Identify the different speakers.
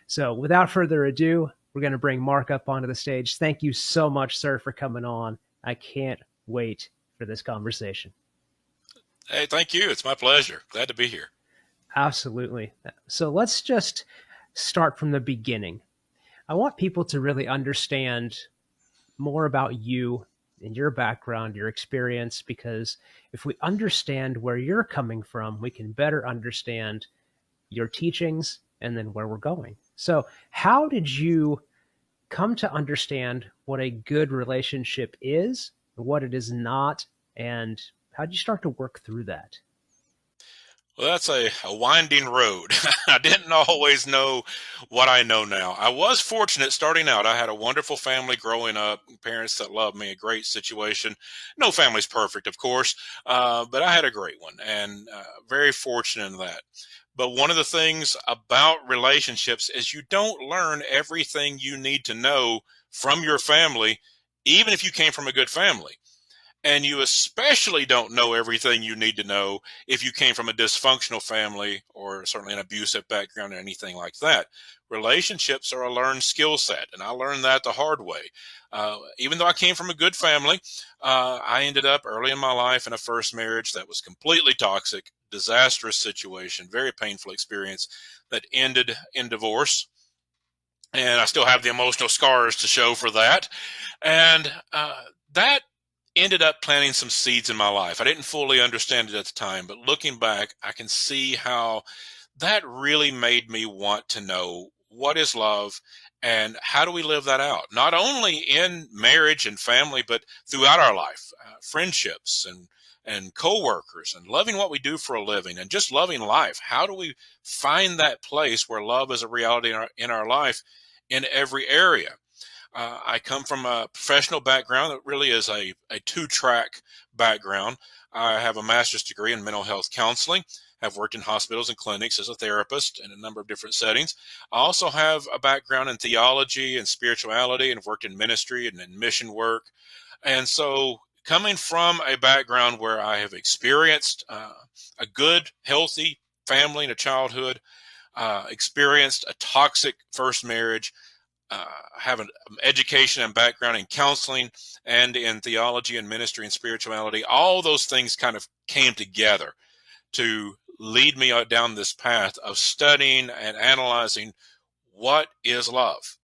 Speaker 1: So without further ado, we're going to bring Mark up onto the stage. Thank you so much, sir, for coming on. I can't wait for this conversation.
Speaker 2: Hey, thank you. It's my pleasure. Glad to be here.
Speaker 1: Absolutely. So let's just start from the beginning. I want people to really understand more about you and your background, your experience, because if we understand where you're coming from, we can better understand your teachings and then where we're going. So, how did you come to understand what a good relationship is, what it is not, and how did you start to work through that?
Speaker 2: Well, that's a winding road. I didn't always know what I know now. I was fortunate starting out. I had a wonderful family growing up, parents that loved me, a great situation. No family's perfect, of course, but I had a great one and very fortunate in that. But one of the things about relationships is you don't learn everything you need to know from your family, even if you came from a good family. And you especially don't know everything you need to know if you came from a dysfunctional family or certainly an abusive background or anything like that. Relationships are a learned skill set, and I learned that the hard way. Even though I came from a good family, I ended up early in my life in a first marriage that was completely toxic, disastrous situation, very painful experience that ended in divorce. And I still have the emotional scars to show for that. And that ended up planting some seeds in my life. I didn't fully understand it at the time, but looking back, I can see how that really made me want to know what is love and how do we live that out? Not only in marriage and family, but throughout our life, friendships and coworkers and loving what we do for a living and just loving life. How do we find that place where love is a reality in our life in every area? I come from a professional background that really is a two-track background. I have a master's degree in mental health counseling. I've worked in hospitals and clinics as a therapist in a number of different settings. I also have a background in theology and spirituality and have worked in ministry and in mission work. And so coming from a background where I have experienced a good, healthy family and a childhood, experienced a toxic first marriage, have an education and background in counseling and in theology and ministry and spirituality. All those things kind of came together to lead me down this path of studying and analyzing what is love.